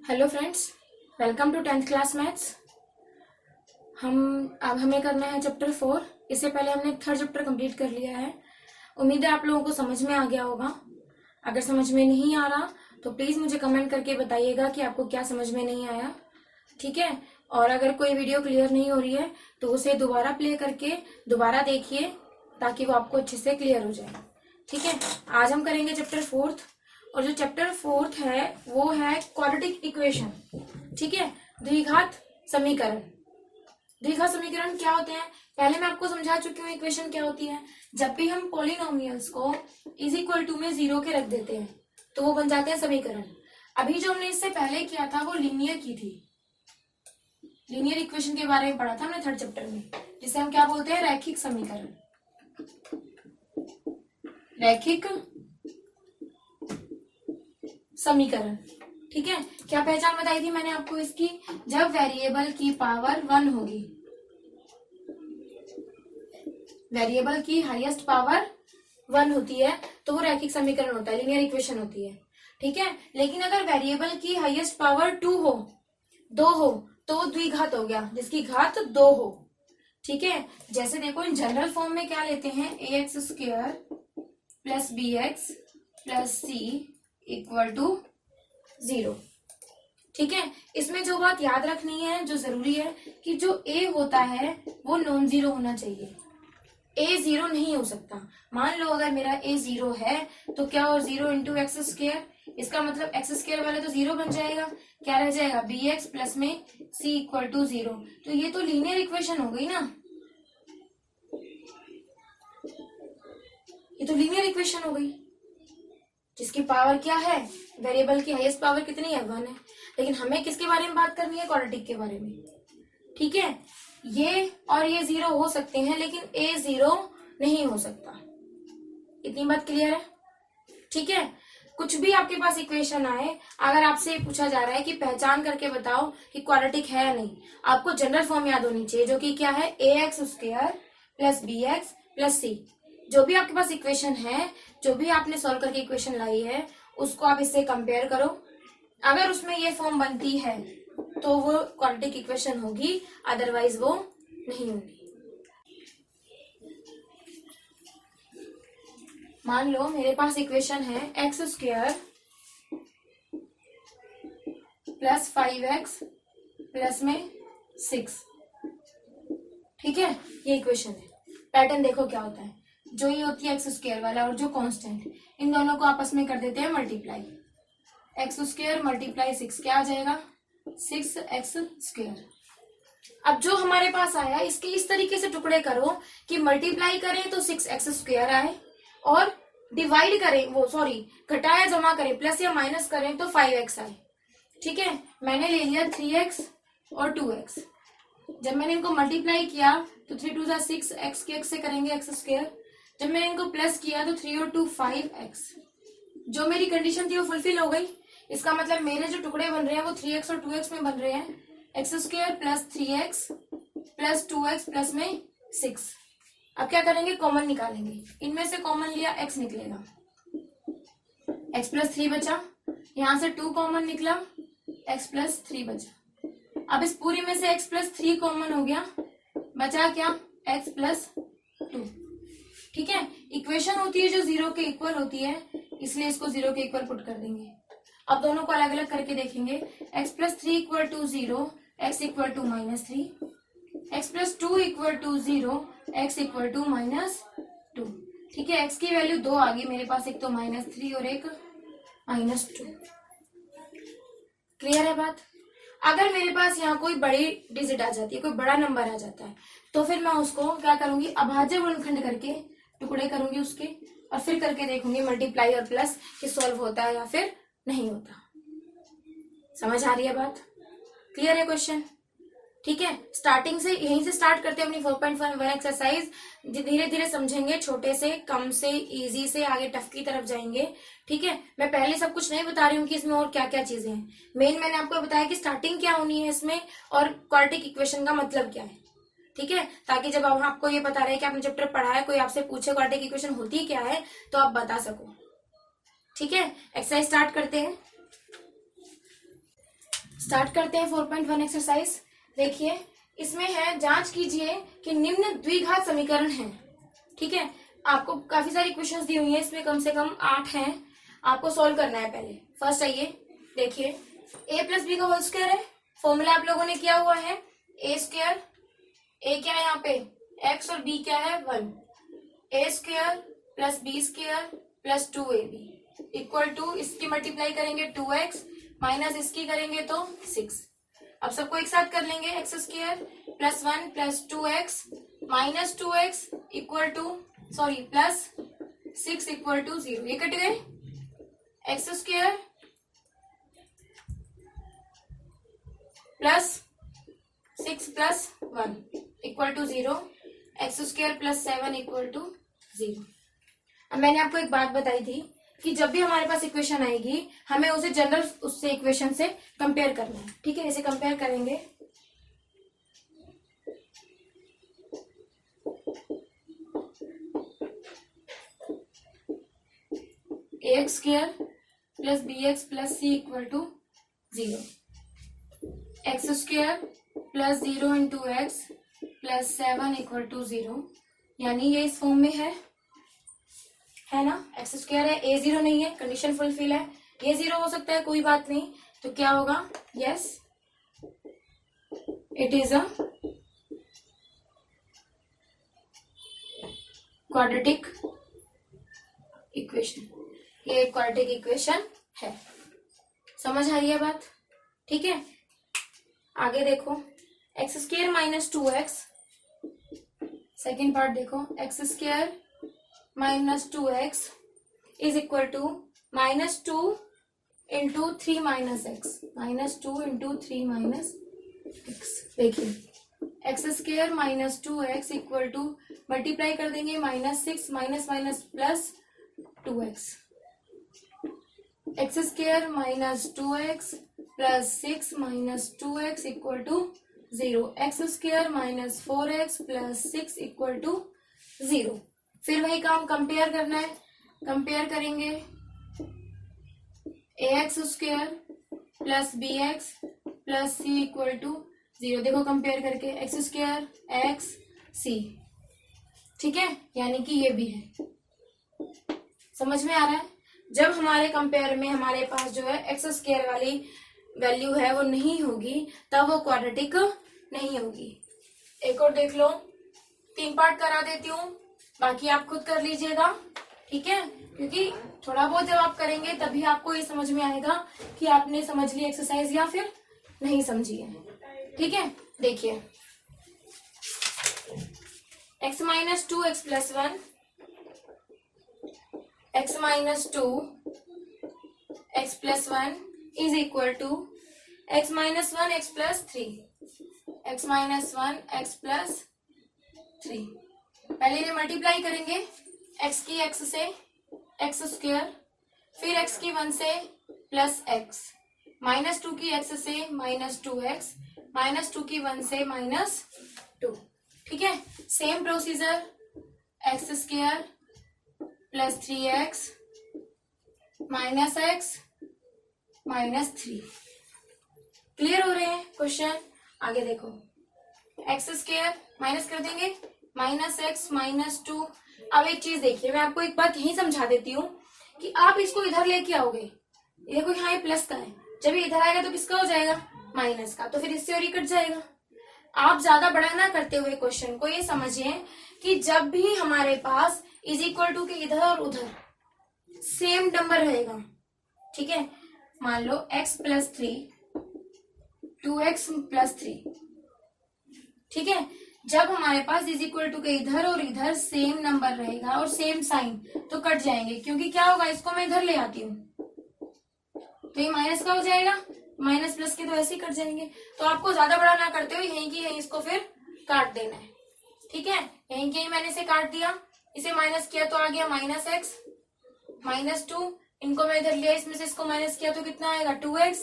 Hello friends, welcome to 10th class maths. अब हमें करना है चैप्टर 4। इससे पहले हमने थर्ड चैप्टर कंप्लीट कर लिया है। उम्मीद है आप लोगों को समझ में आ गया होगा। अगर समझ में नहीं आ रहा तो प्लीज मुझे कमेंट करके बताइएगा कि आपको क्या समझ में नहीं आया, ठीक है। और अगर कोई वीडियो क्लियर नहीं हो रही है तो उसे दोबारा प्ले करके दोबारा देखिए ताकि वो आपको अच्छे से क्लियर हो जाए, ठीक है। आज हम करेंगे चैप्टर 4 और जो चैप्टर 4 है वो है क्वाड्रेटिक इक्वेशन, ठीक है। द्विघात समीकरण। द्विघात समीकरण क्या होते हैं पहले मैं आपको समझा चुकी हूँ। इक्वेशन क्या होती है, जब भी हम पॉलिनोमियल्स को इज इक्वल टू में 0 के रख देते हैं तो वो बन जाते हैं समीकरण। अभी जो हमने इससे पहले किया था वो लीनियर की थी। लीनियर इक्वेशन के बारे में पढ़ा था हमने थर्ड चैप्टर में, जिसे हम क्या बोलते हैं, रैखिक समीकरण। रैखिक समीकरण, ठीक है। क्या पहचान बताई थी मैंने आपको इसकी, जब वेरिएबल की पावर 1 होगी, वेरिएबल की हाईएस्ट पावर 1 होती है तो वो रैखिक समीकरण होता है, लीनियर इक्वेशन होती है, ठीक है। लेकिन अगर वेरिएबल की हाईएस्ट पावर 2 हो, 2 हो तो द्विघात हो गया, जिसकी घात 2 हो, ठीक है। जैसे देखो इन जनरल फॉर्म में क्या लेते हैं, ax² plus bx plus c equal to 0, ठीक है। इसमें जो बात याद रखनी है, जो जरूरी है कि जो a होता है वो नॉन जीरो होना चाहिए। a 0 नहीं हो सकता। मान लो अगर मेरा a 0 है तो क्या हो, 0 इंटू x², इसका मतलब x² वाला तो 0 बन जाएगा, क्या रह जाएगा bx प्लस में c इक्वल टू 0। तो ये तो लीनियर इक्वेशन हो गई ना, ये तो लीनियर इक्वेशन हो गई जिसकी पावर क्या है, वेरिएबल की हाईएस्ट पावर कितनी है, 1 है। लेकिन हमें किसके बारे में बात करनी है, क्वाड्रेटिक के बारे में, ठीक है। ये और ये 0 हो सकते हैं लेकिन a 0 नहीं हो सकता। इतनी बात क्लियर है, ठीक है। कुछ भी आपके पास इक्वेशन आए, अगर आपसे पूछा जा रहा है कि पहचान करके बताओ कि क्वाड्रेटिक है या नहीं, आपको जनरल फॉर्म याद होनी चाहिए जो कि क्या है, ax² plus bx plus c। जो भी आपके पास इक्वेशन है, जो भी आपने सॉल्व करके इक्वेशन लाई है, उसको आप इससे कंपेयर करो। अगर उसमें ये फॉर्म बनती है तो वो क्वाड्रेटिक इक्वेशन होगी, अदरवाइज वो नहीं होगी। मान लो मेरे पास इक्वेशन है x² प्लस 5x प्लस में 6, ठीक है। ये इक्वेशन है। पैटर्न देखो क्या होता है, जो ये होती है x² वाला और जो कांस्टेंट, इन दोनों को आपस में कर देते हैं मल्टीप्लाई। x² मल्टीप्लाई 6 क्या आ जाएगा, 6x²। अब जो हमारे पास आया इसके इस तरीके से टुकड़े करो कि मल्टीप्लाई करें तो 6x² आए और डिवाइड करें, वो सॉरी घटाया जमा करें, प्लस या माइनस करें तो 5x आए, ठीक है। मैंने ले लिया 3x और 2x। जब मैंने इनको मल्टीप्लाई किया तो 3 2 6, x के x से करेंगे x²। जब मैंने इनको प्लस किया तो 3 और 2 5x। जो मेरी कंडीशन थी वो फुलफिल हो गई। इसका मतलब मेरे जो टुकड़े बन रहे हैं वो 3x और 2x में बन रहे हैं, x² plus 3x plus 2x plus में 6। अब क्या करेंगे, कॉमन निकालेंगे। इनमें से कॉमन लिया, x निकलेगा, x प्लस 3 बचा, यहां से 2 कॉमन निकला, x प्लस 3 बचा। अब इस पूरी में से x प्लस 3 कॉमन हो गया, बचा क्या, x प्लस 2, ठीक है। इक्वेशन होती है जो 0 के इक्वल होती है, इसलिए इसको 0 के इक्वल पुट कर देंगे। अब दोनों को अलग अलग करके देखेंगे, x plus 3 equal to 0, x equal to -3, x plus 2 equal to 0, x equal to -2, ठीक है। x की वैल्यू 2 आ गई मेरे पास, एक तो -3 और एक -2। क्लियर है बात। अगर मेरे पास यहाँ कोई बड़ी डिजिट आ जाती है, कोई बड़ा नंबर आ जाता है, तो फिर मैं उसको क्या करूंगी, अभाज्य गुणनखंड करके टुकड़े करूंगी उसके, और फिर करके देखूंगी मल्टीप्लाई और प्लस कि सॉल्व होता है या फिर नहीं होता। समझ आ रही है बात, क्लियर है क्वेश्चन, ठीक है। स्टार्टिंग से यहीं से स्टार्ट करते हैं अपनी 4.1 एक्सरसाइज। धीरे धीरे समझेंगे, छोटे से कम से इजी से आगे टफ की तरफ जाएंगे, ठीक है। मैं पहले सब कुछ नहीं बता रही हूँ कि इसमें और क्या क्या चीजें हैं। मेन मैंने आपको बताया कि स्टार्टिंग क्या होनी है इसमें और क्वाड्रेटिक इक्वेशन का मतलब क्या है, ठीक है। ताकि जब अब आपको ये पता रहे कि आपने चैप्टर पढ़ा है, कोई आपसे पूछे क्वाड्रेटिक इक्वेशन होती क्या है तो आप बता सको, ठीक है। एक्सरसाइज स्टार्ट करते हैं। स्टार्ट करते हैं 4.1 एक्सरसाइज। देखिए इसमें है, जांच कीजिए कि निम्न द्विघात समीकरण है। ठीक है, आपको काफी सारी क्वेश्चंस दी हुई है, इसमें कम से कम 8 हैं, आपको सॉल्व करना है। पहले फर्स्ट आइए देखिए, a प्लस बी का होल स्क्वायर है, फॉर्मूला आप लोगों ने किया हुआ है ए स्क्वायर, ए क्या है यहाँ पे x और b क्या है 1, a square plus b square plus 2ab equal to, इसकी मल्टीप्लाई करेंगे 2x माइनस इसकी करेंगे तो 6। अब सबको एक साथ कर लेंगे, x square plus 1 plus 2x minus 2x equal to, sorry plus 6 equal to 0। ये कट गए, x square plus 6 plus 1 equal to 0, x square plus 7 equal to 0। अब मैंने आपको एक बात बताई थी कि जब भी हमारे पास इक्वेशन आएगी हमें उसे जनरल उससे इक्वेशन से कंपेयर करना है। ठीक है, इसे कंपेयर करेंगे, x square plus B x plus c equal to 0, x square plus 0 into x plus 7 equal to 0, यानी ये इस फॉर्म में है ना। एक्स स्क्वायर है, ए 0 नहीं है, कंडीशन फुलफिल है, ये 0 हो सकता है, कोई बात नहीं। तो क्या होगा, yes it is a quadratic equation, ये एक क्वाड्रेटिक इक्वेशन है। समझ आ रही है बात? ठीक है, आगे देखो, X square minus 2x, second part देखो, X square minus 2x is equal to minus 2 into 3 minus X, minus 2 into 3 minus X. देखिए X square minus 2x equal to, multiply कर देंगे minus 6 minus minus plus 2x, X square minus 2x plus 6 minus 2x equal to 0, x square minus 4x plus 6 equal to 0। फिर वही काम compare करना है, compare करेंगे ax square plus bx plus c equal to 0। देखो compare करके, x square x सी, ठीक है, यानी कि ये भी है। समझ में आ रहा है? जब हमारे कंपेयर में हमारे पास जो है एक्स स्क्वायर वाली वैल्यू है वो नहीं होगी, तब वो क्वाड्रेटिक नहीं होगी। एक और देख लो, 3 पार्ट करा देती हूँ, बाकी आप खुद कर लीजिएगा। ठीक है, क्योंकि थोड़ा बहुत जब आप करेंगे तभी आपको ये समझ में आएगा कि आपने समझ ली एक्सरसाइज या फिर नहीं समझी है। ठीक है, देखिए x minus 2 x plus 1, x minus 2 x plus 1 is equal to x minus 1 x plus 3, x minus 1 x plus 3। पहले इन्हें मल्टीप्लाई करेंगे, x की x से एक्स स्क्वायर, फिर x की 1 से प्लस x, माइनस 2 की x से माइनस 2x, माइनस 2 की 1 से माइनस 2। ठीक है, same procedure, x square plus 3x minus x minus 3। Clear हो रहे हैं क्वेश्चन? आगे देखो, एक्स स्क्वायर माइनस कर देंगे, माइनस एक्स माइनस 2। अब एक चीज देखिए, मैं आपको एक बात यही समझा देती हूँ कि आप इसको इधर लेके आओगे, देखो यहाँ ये प्लस का है, जब ये इधर आएगा तो किसका हो जाएगा, माइनस का, तो फिर इससे और ये कट जाएगा। आप ज्यादा बड़ा ना करते हुए क्वेश्चन को ये समझिए कि जब भी हमारे पास इज इक्वल टू के इधर और उधर सेम नंबर रहेगा, ठीक है, मान लो x प्लस 3 2x प्लस 3, ठीक है, जब हमारे पास इज इक्वल टू के इधर और इधर सेम नंबर रहेगा और सेम साइन, तो कट जाएंगे, क्योंकि क्या होगा, इसको मैं इधर ले आती हूँ तो ये माइनस का हो जाएगा, माइनस प्लस के तो ऐसे ही कट जाएंगे। तो आपको ज्यादा बड़ा ना करते हुए यहीं की यहीं इसको फिर काट देना है। ठीक है, यहीं की यहीं मैंने इसे काट दिया, इसे माइनस किया तो आ गया माइनस एक्स माइनस 2, इनको मैं इधर लिया, इसमें से इसको माइनस किया तो कितना आएगा 2x,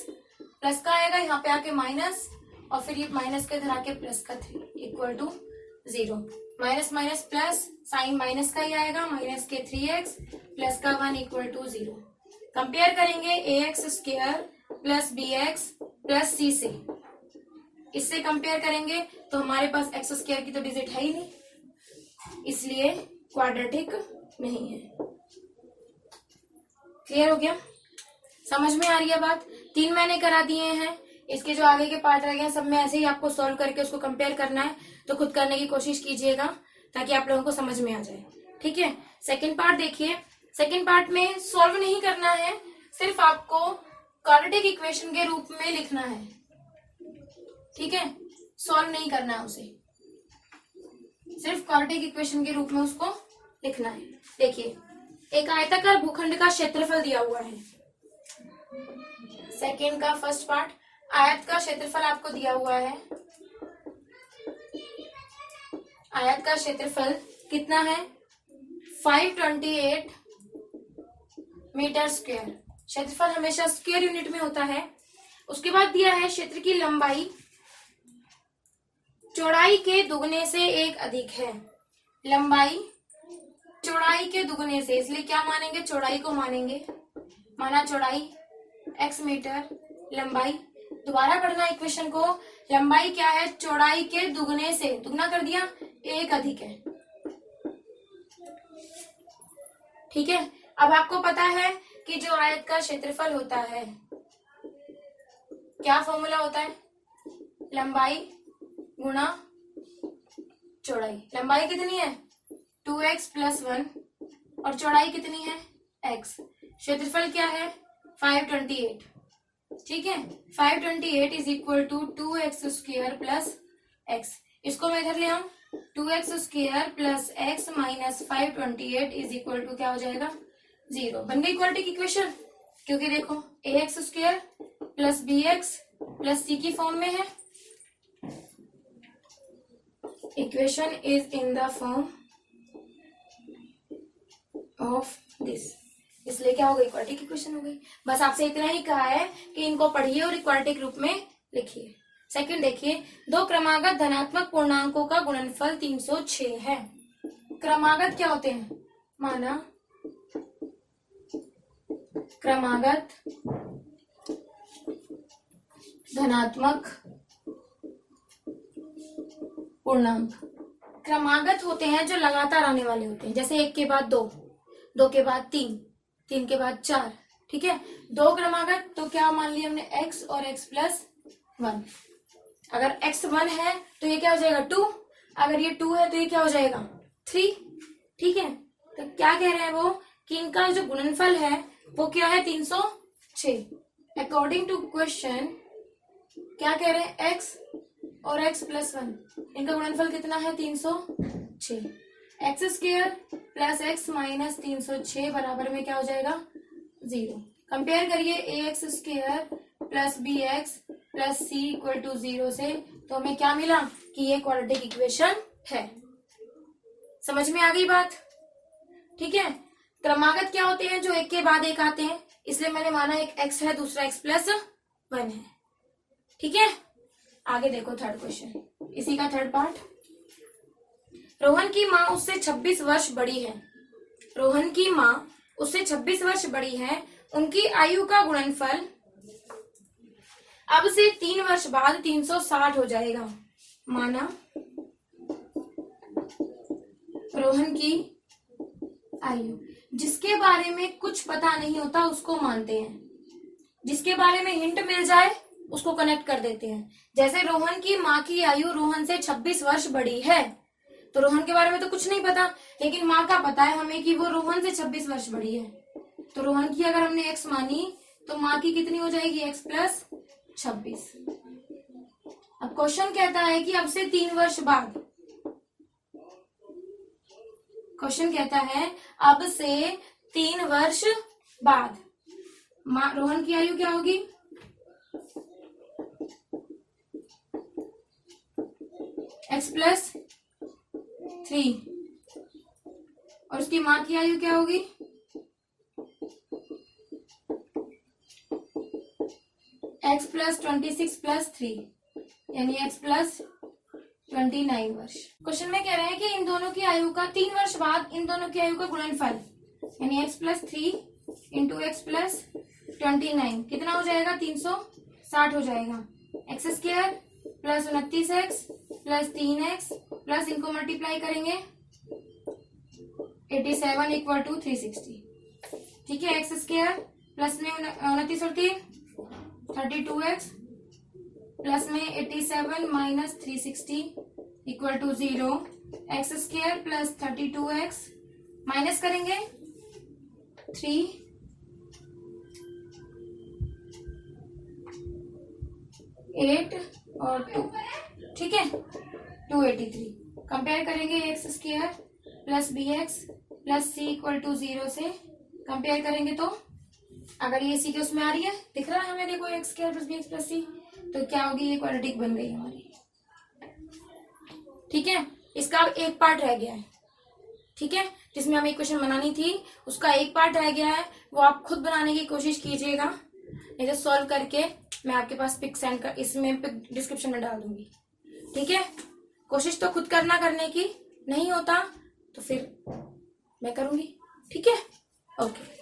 प्लस का आएगा यहाँ पे आके माइनस, और फिर ये माइनस के इधर आके प्लस का 3 equal to 0। Minus minus plus, sign minus का ही आएगा, माइनस के 3x प्लस का 1 इक्वल टू 0। कंपेयर करेंगे ax square plus bx plus C से, इससे कंपेयर करेंगे तो हमारे पास एक्स स्क्वायर की तो डिजिट है ही नहीं, इसलिए क्वाड्रेटिक नहीं है। क्लियर हो गया? समझ में आ रही है बात? 3 मैंने करा दिए हैं, इसके जो आगे के पार्ट रह गए सब में ऐसे ही आपको सॉल्व करके उसको कंपेयर करना है, तो खुद करने की कोशिश कीजिएगा ताकि आप लोगों को समझ में आ जाए। ठीक है, सेकंड पार्ट देखिए। सेकंड पार्ट में सॉल्व नहीं करना है, सिर्फ आपको क्वाड्रेटिक इक्वेशन के रूप में लिखना है। ठीक है, सॉल्व नहीं करना है उसे, सिर्फ क्वाड्रेटिक इक्वेशन के रूप में उसको लिखना है। देखिए, एक आयताकार भूखंड का क्षेत्रफल दिया हुआ है। सेकंड का फर्स्ट पार्ट, आयत का क्षेत्रफल आपको दिया हुआ है। आयत का क्षेत्रफल कितना है? 528 मीटर स्क्वायर। क्षेत्रफल हमेशा स्क्वायर यूनिट में होता है। उसके बाद दिया है क्षेत्र की लंबाई चौड़ाई के दुगने से 1 अधिक है। लंबाई चौड़ाई के दुगने से, इसलिए क्या मानेंगे? चौड़ाई को मानेंगे। माना चौड़ाई x मीटर, लंबाई, दोबारा पढ़ना इक्वेशन को। लंबाई क्या है? चौड़ाई के दुगने से, दुगना कर दिया, 1 अधिक है। ठीक है, अब आपको पता है कि जो आयत का क्षेत्रफल होता है, क्या फॉर्मूला होता है? लंबाई गुणा चौड़ाई। लंबाई कितनी है? 2x + 1 और चौड़ाई कितनी है? x। क्षेत्रफल क्या है? 528। ठीक है, 528 = 2x² + x। इसको मैं इधर ले आऊं, 2x² + x - 528 = क्या हो जाएगा? 0। बन गई क्वाड्रेटिक इक्वेशन, क्योंकि देखो ax² + bx + c की फॉर्म में है। Equation is in the form of this, इसलिए क्या हो गई? क्वाड्रेटिक इक्वेशन हो गई। बस आपसे इतना ही कहा है कि इनको पढ़िए और क्वाड्रेटिक रूप में लिखिए। सेकंड देखिए, 2 क्रमागत धनात्मक पूर्णांकों का गुणनफल 306 है। क्रमागत क्या होते हैं? माना क्रमागत धनात्मक पूर्णांक क्रमागत होते हैं जो लगातार आने वाले होते हैं, जैसे 1 के बाद 2, 2 के बाद 3, 3 के बाद 4। ठीक है, 2 क्रमागत तो क्या मान लिया हमने? x और x + 1। अगर x 1 है तो ये क्या हो जाएगा? 2। अगर ये 2 है तो ये क्या हो जाएगा? 3। ठीक है, तो क्या कह रहे हैं वो कि इनका जो गुणनफल है वो क्या है? 306। अकॉर्डिंग टू क्वेश्चन क्या कह रहे हैं? x और x + 1, इनका गुणनफल कितना है? 306। x² + x - 306 बराबर में क्या हो जाएगा? 0। कंपेयर करिए ax² + bx + c = 0 से, तो हमें क्या मिला? कि ये क्वाड्रेटिक इक्वेशन है। समझ में आ गई बात? ठीक है, क्रमागत क्या होते हैं? जो 1 के बाद 1 आते हैं, इसलिए मैंने माना एक x है, दूसरा x + 1 है। ठीक है, आगे देखो थर्ड क्वेश्चन, इसी का थर्ड पार्ट। रोहन की माँ उससे 26 वर्ष बड़ी है। रोहन की माँ उससे 26 वर्ष बड़ी है। उनकी आयु का गुणनफल अब से 3 वर्ष बाद 360 हो जाएगा। माना रोहन की आयु, जिसके बारे में कुछ पता नहीं होता उसको मानते हैं, जिसके बारे में हिंट मिल जाए उसको कनेक्ट कर देते हैं। जैसे रोहन की माँ की आयु रोहन से 26 वर्ष बड़ी है, तो रोहन के बारे में तो कुछ नहीं पता, लेकिन माँ का पता है हमें कि वो रोहन से 26 वर्ष बड़ी है। तो रोहन की अगर हमने x मानी तो माँ की कितनी हो जाएगी? x + 26। अब क्वेश्चन कहता है कि अब से 3 वर्ष बाद, क्वेश्चन कहता है अब से 3 वर्ष बाद रोहन की आयु क्या होगी? x + 3 और उसकी माँ की आयु क्या होगी? x + 26 + 3 यानी x + 29 वर्ष। क्वेश्चन में कह रहे हैं कि इन दोनों की आयु का 3 वर्ष बाद इन दोनों की आयु का गुणनफल यानी x + 3 × x + 29 कितना हो जाएगा? 360। 60 हो जाएगा। X square plus 29x plus 3x plus इनको मल्टीप्लाई करेंगे 87 इक्वल टू 360। ठीक है, एक्स स्क्वायर प्लस में 29 और 3 32x प्लस में 87 minus 360 equal to 0। X square plus 32x minus करेंगे 3 8 और 2। ठीक है, 283। कंपेयर करेंगे x square plus B x plus c equal to 0 से कंपेयर करेंगे तो अगर ये सी के उसमें आ रही है, दिख रहा है हमें, देखो X square plus B x plus C, तो क्या होगी, ये क्वाड्रेटिक बन गई हमारी। ठीक है, इसका अब एक पार्ट रह गया है। ठीक है, जिसमें हमें इक्वेशन बनानी थी उसका एक पार्ट रह गया है, वो आप खुद बनाने की कोशिश कीजिएगा, नहीं तो सॉल्व करके मैं आपके पास पिक सेंड कर इसमें पिक डिस्क्रिप्शन में डाल दूंगी। ठीक है, कोशिश तो खुद करना करने की, नहीं होता तो फिर मैं करूंगी। ठीक है, ओके।